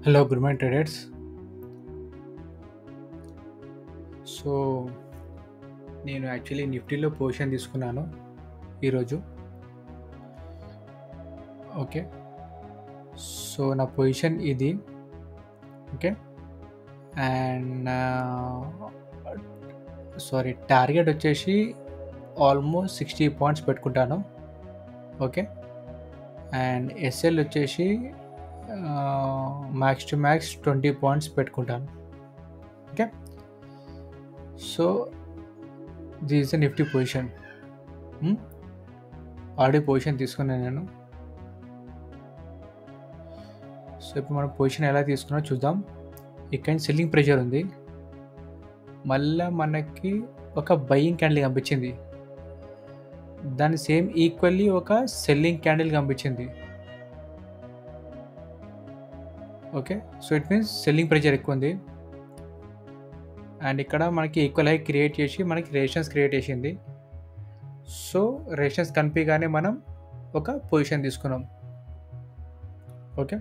Hello good morning traders. So నేను actually నిఫ్టీలో position తీసుకున్నాను ఈరోజు. ఓకే, సో నా పొజిషన్ ఇది. ఓకే, అండ్ టార్గెట్ వచ్చేసి ఆల్మోస్ట్ 60 పాయింట్స్ పెట్టుకుంటాను. ఓకే, అండ్ ఎస్ఎల్ వచ్చేసి మ్యాక్స్ టు మ్యాక్స్ 20 పాయింట్స్ పెట్టుకుంటాను. Okay, so this is the Nifty position. Already position తీసుకున్నాను నేను. సో ఇప్పుడు మన పొజిషన్ ఎలా తీసుకున్నా చూద్దాం. ఇక్కడ సెల్లింగ్ ప్రెషర్ ఉంది, మళ్ళీ మనకి ఒక బయింగ్ క్యాండిల్ కనిపించింది, దాని సేమ్ ఈక్వల్లీ ఒక సెల్లింగ్ క్యాండిల్ కనిపించింది. Okay, so it means selling pressure ఎక్కువ ఉంది. అండ్ ఇక్కడ మనకి ఈక్వల్ హై క్రియేట్ చేసి మనకి రెసిస్టెన్స్ క్రియేట్ చేసింది. సో రెసిస్టెన్స్ కనిపించగానే మనం ఒక పొజిషన్ తీసుకున్నాం. ఓకే,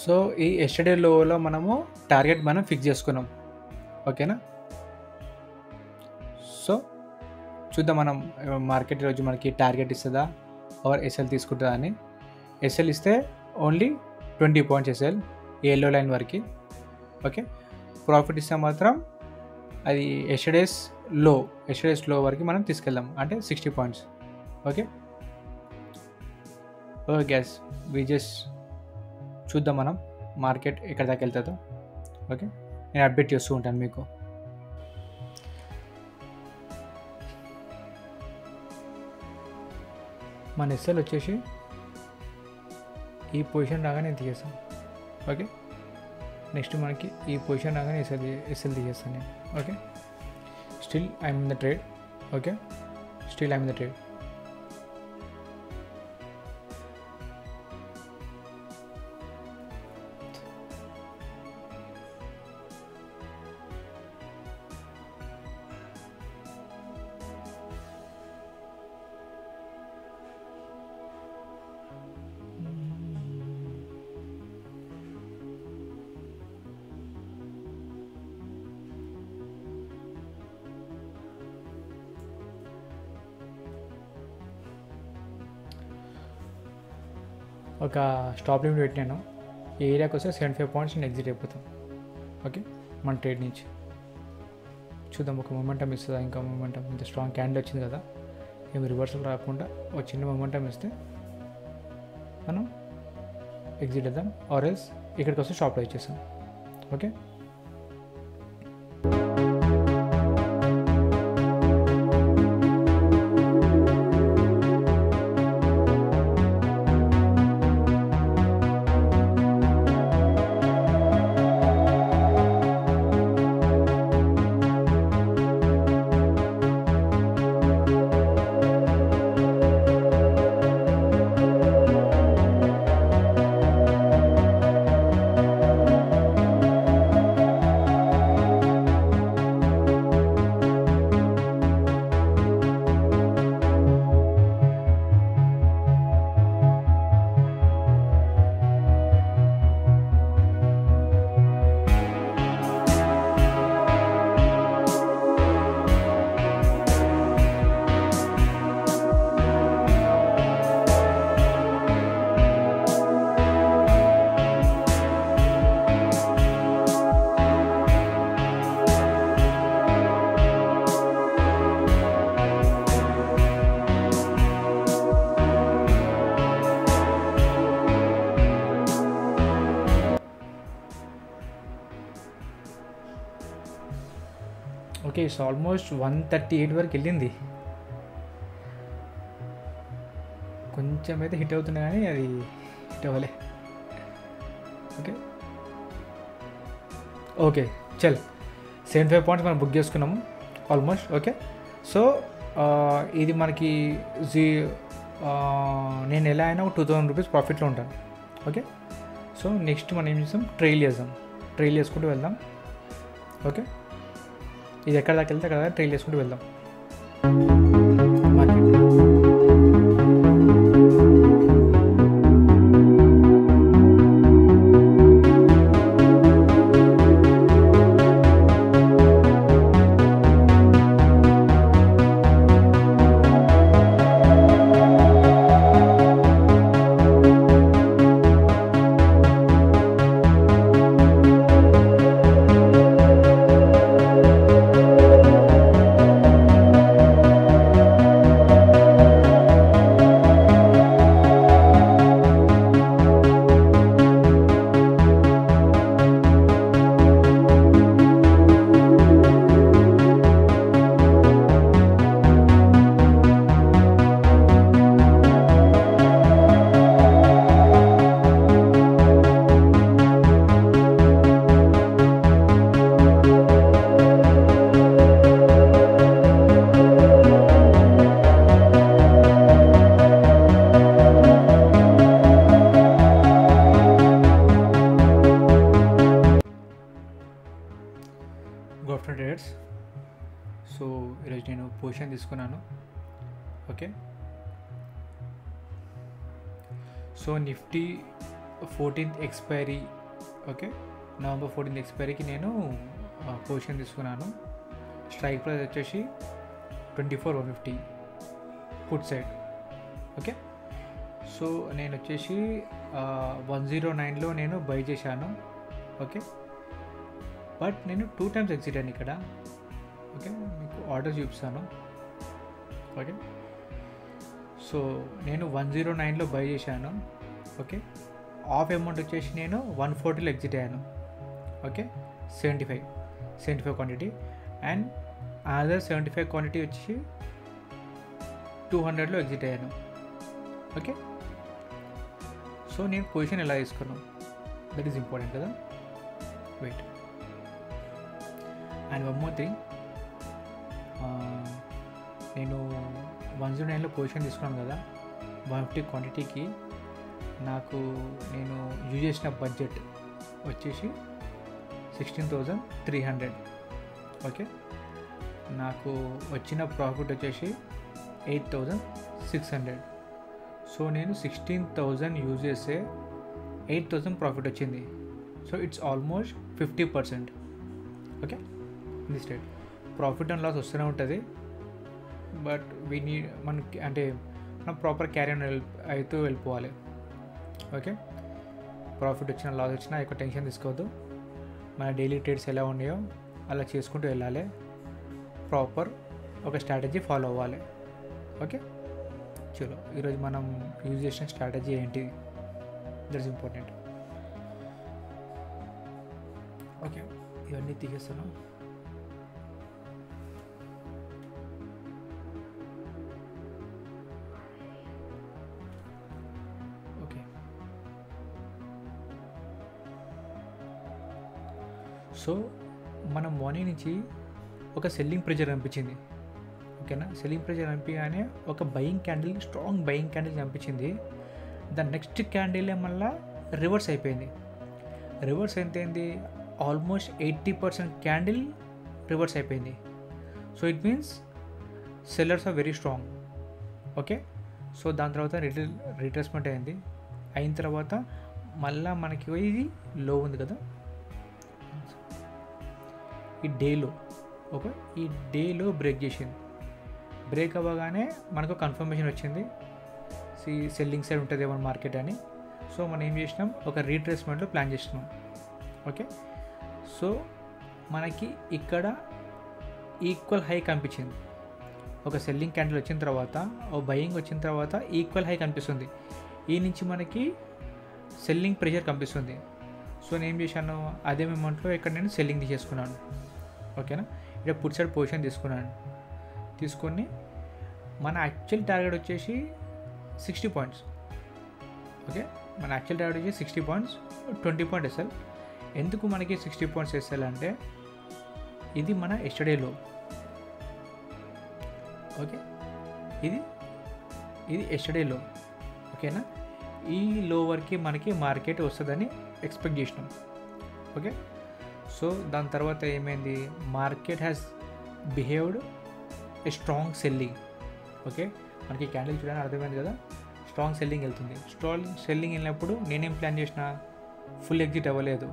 సో ఈ ఎస్టర్డే లోలో మనము టార్గెట్ మనం ఫిక్స్ చేసుకున్నాం. ఓకేనా, సో చూద్దాం మనం మార్కెట్ ఈరోజు మనకి టార్గెట్ ఇస్తుందా ఆర్ ఎస్ఎల్ తీసుకుంటుందా అని. ఎస్ఎల్ ఇస్తే only 20 points SL yellow line వరకు. ఓకే, ప్రాఫిట్ ఇస్తే మాత్రం అది ఎస్టర్డేస్ లో వరకు మనం తీసుకెళ్దాం, అంటే 60 points. Okay, okay gas just చూద్దాం మనం మార్కెట్ ఎక్కడ దాకా వెళ్తుందో. ఓకే, నేను అప్డేట్ చేస్తూ ఉంటాను మీకు. మన ఎస్ఎల్ వచ్చేసి ఈ పొజిషన్ రాగానే తీసేస్తాం. ఓకే, నెక్స్ట్ మనకి ఈ పొజిషన్ రాగానే ఎస్ఎల్ తీసేస్తాను నేను. Okay, still I'm in the trade. Okay, still I'm in the trade. ఒక స్టాప్ లిమిట్ పెట్టినాను, ఈ ఏరియాకి వస్తే 75 పాయింట్స్ నేను ఎగ్జిట్ అయిపోతాం. ఓకే, మన ట్రేడ్ నుంచి చూద్దాం ఒక మొమెంటం ఇస్తుందా. ఇంకా మొమెంటం ఇంత స్ట్రాంగ్ క్యాండిల్ వచ్చింది కదా, ఏమి రివర్సల్ రాకుండా ఒక చిన్న మొమెంటం ఇస్తే మనం ఎగ్జిట్ అవుదాం, ఆర్ ఎల్స్ ఇక్కడికి వస్తే స్టాప్ ఇచ్చేస్తాం. ఓకే, ఓకే, సో ఆల్మోస్ట్ 138 వరకు వెళ్ళింది. కొంచెం అయితే హిట్ అవుతుంది కానీ అది హిట్ అవ్వలే. ఓకే ఓకే చల్ 75 పాయింట్స్ మనం బుక్ చేసుకున్నాము ఆల్మోస్ట్. ఓకే, సో ఇది మనకి నేను ఎలా అయినా ఒక 2000 రూపీస్ ప్రాఫిట్లో ఉంటాను. ఓకే, సో నెక్స్ట్ మనం ఏం చేస్తాం, ట్రైల్ చేసుకుంటూ వెళ్దాం. ఓకే, ఇది ఎక్కడ దాకా వెళ్తే అక్కడ ట్రైల్ చేసుకుంటూ వెళ్దాం. Market traders. సో ఈరోజు నేను పొజిషన్ తీసుకున్నాను. Okay, so Nifty 14th expiry, okay, November 14th ఎక్స్పైరీకి నేను పొజిషన్ తీసుకున్నాను. స్ట్రైక్ ప్రైస్ వచ్చేసి 24,150 పుట్ సైడ్. ఓకే, సో నేను వచ్చేసి 109లో నేను బై చేశాను. ఓకే, బట్ నేను 2 times ఎగ్జిట్ అయ్యాను ఇక్కడ. ఓకే, మీకు ఆర్డర్ చూపిస్తాను. ఓకే, సో నేను 109లో బై చేశాను. ఓకే, ఆఫ్ అమౌంట్ వచ్చేసి నేను 140లో ఎగ్జిట్ అయ్యాను. Okay, 75 quantity, and other 75 quantity వచ్చి 200లో ఎగ్జిట్ అయ్యాను. ఓకే, సో నేను పొజిషన్ ఎలా తీసుకున్నాను, దట్ ఈస్ ఇంపార్టెంట్ కదా. Wait, and one more thing, నేను 109లో పొజిషన్ తీసుకున్నాను కదా, 150 క్వాంటిటీకి నేను యూజ్ చేసిన బడ్జెట్ వచ్చేసి 16,300. ఓకే, నాకు వచ్చిన ప్రాఫిట్ వచ్చేసి 8,600. సో నేను 16,000 యూజ్ చేస్తే 8,000 ప్రాఫిట్ వచ్చింది. So it's almost 50%. ఓకే, ఇది స్టేట్. ప్రాఫిట్ అండ్ లాస్ వస్తూనే ఉంటుంది, బట్ మనకి అంటే మనం ప్రాపర్ క్యారీ అవుతూ వెళ్ళిపోవాలి. ఓకే, ప్రాఫిట్ వచ్చినా లాస్ వచ్చినా ఎక్కువ టెన్షన్ తీసుకోవద్దు. మన డైలీ ట్రేడ్స్ ఎలా ఉన్నాయో అలా చేసుకుంటూ వెళ్ళాలి. ప్రాపర్ ఒక స్ట్రాటజీ ఫాలో అవ్వాలి. ఓకే, చలో ఈరోజు మనం యూజ్ చేసిన స్ట్రాటజీ ఏంటి, దట్స్ ఇంపార్టెంట్. ఓకే, ఇవన్నీ తీసేస్తాను. ఓకే, సో మనం మార్నింగ్ నుంచి ఒక సెల్లింగ్ ప్రెజర్ అనిపించింది. ఓకేనా, సెల్లింగ్ ప్రెజర్ అనిపించగానే ఒక buying candle, strong buying candle కనిపించింది. దాని నెక్స్ట్ క్యాండిల్ మళ్ళీ రివర్స్ అయిపోయింది. రివర్స్ అయితే ఆల్మోస్ట్ 80% క్యాండిల్ రివర్స్ అయిపోయింది. So it means sellers are very strong. Okay, so దాని తర్వాత రిట్రేస్మెంట్ అయింది. అయిన తర్వాత మళ్ళీ మనకి ఇది లో ఉంది కదా, ఈ డేలో. ఓకే, ఈ డేలో బ్రేక్ చేసింది. బ్రేక్ అవ్వగానే మనకు కన్ఫర్మేషన్ వచ్చింది సెల్లింగ్ సైడ్ ఉంటుంది ఏమన్నా మార్కెట్ అని. సో మనం ఏం చేసినాం, ఒక రీట్రేస్మెంట్లో ప్లాన్ చేసినాం. ఓకే, సో మనకి ఇక్కడ ఈక్వల్ హై కనిపించింది. ఒక సెల్లింగ్ క్యాండిల్ వచ్చిన తర్వాత, ఒక బయింగ్ వచ్చిన తర్వాత ఈక్వల్ హై కనిపిస్తుంది. ఈ నుంచి మనకి సెల్లింగ్ ప్రెషర్ కనిపిస్తుంది. సో నేను ఏం చేశాను, అదే అమౌంట్లో ఇక్కడ నేను సెల్లింగ్ తీసేసుకున్నాను. ఓకేనా, ఇక్కడ పుట్ సైడ్ పొజిషన్ తీసుకొని మన యాక్చువల్ టార్గెట్ వచ్చేసి 60 పాయింట్స్. ఓకే, మన యాక్చువల్ టార్గెట్ వచ్చేసి 60 పాయింట్స్, 20 పాయింట్ ఎస్ఎల్. ఎందుకు మనకి 60 పాయింట్స్ ఎస్ఎల్ అంటే ఇది మన ఎస్టర్డేలో. ఓకే, ఇది ఎస్టర్డేలో. ఓకేనా, ఈ లో వరకు మనకి మార్కెట్ వస్తుందని ఎక్స్పెక్ట్ చేసినాం. ఓకే, సో దాని తర్వాత ఏమైంది, market has behaved a strong selling. Okay, మనకి క్యాండిల్ చూడడానికి అర్థమైంది కదా, స్ట్రాంగ్ సెల్లింగ్ వెళ్తుంది. స్ట్రాంగ్ సెల్లింగ్ వెళ్ళినప్పుడు నేనేం ప్లాన్ చేసిన, ఫుల్ ఎగ్జిట్ అవ్వలేదు,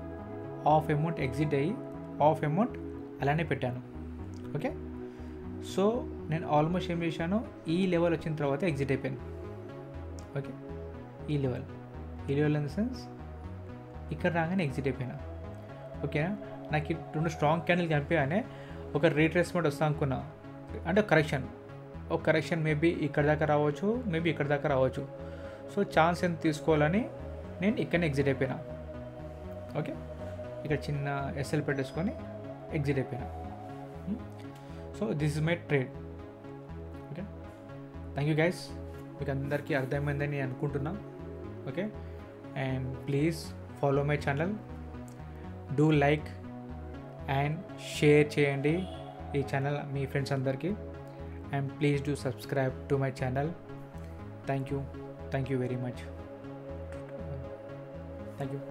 హాఫ్ అమౌంట్ ఎగ్జిట్ అయ్యి హాఫ్ అమౌంట్ అలానే పెట్టాను. ఓకే, సో నేను ఆల్మోస్ట్ ఏం చేశాను, ఈ లెవెల్ వచ్చిన తర్వాత ఎగ్జిట్ అయిపోయాను. ఓకే, ఈ లెవెల్ ఇన్ ద సెన్స్ ఇక్కడ రాగానే ఎగ్జిట్ అయిపోయినా. ఓకేనా, నాకు 2 స్ట్రాంగ్ క్యాండిల్ కనిపించగానే ఒక రీట్రేస్మెంట్ వస్తా అనుకున్నా, అంటే ఒక కరెక్షన్ మేబీ ఇక్కడ దాకా రావచ్చు, మేబీ ఇక్కడ దాకా రావచ్చు. సో ఛాన్స్ ఎంత తీసుకోవాలని నేను ఇక్కడనే ఎగ్జిట్ అయిపోయినా. ఓకే, ఇక్కడ చిన్న ఎస్ఎల్ పెట్టేసుకొని ఎగ్జిట్ అయిపోయినా. So this is my trade. Okay, thank you guys, మీకు అందరికీ అర్థమైందని నేను అనుకుంటున్నా. Okay, and please follow my channel, do like and share చేయండి ఈ ఛానల్ మీ ఫ్రెండ్స్ అందరికీ, and please do subscribe to my channel. Thank you very much. Thank you.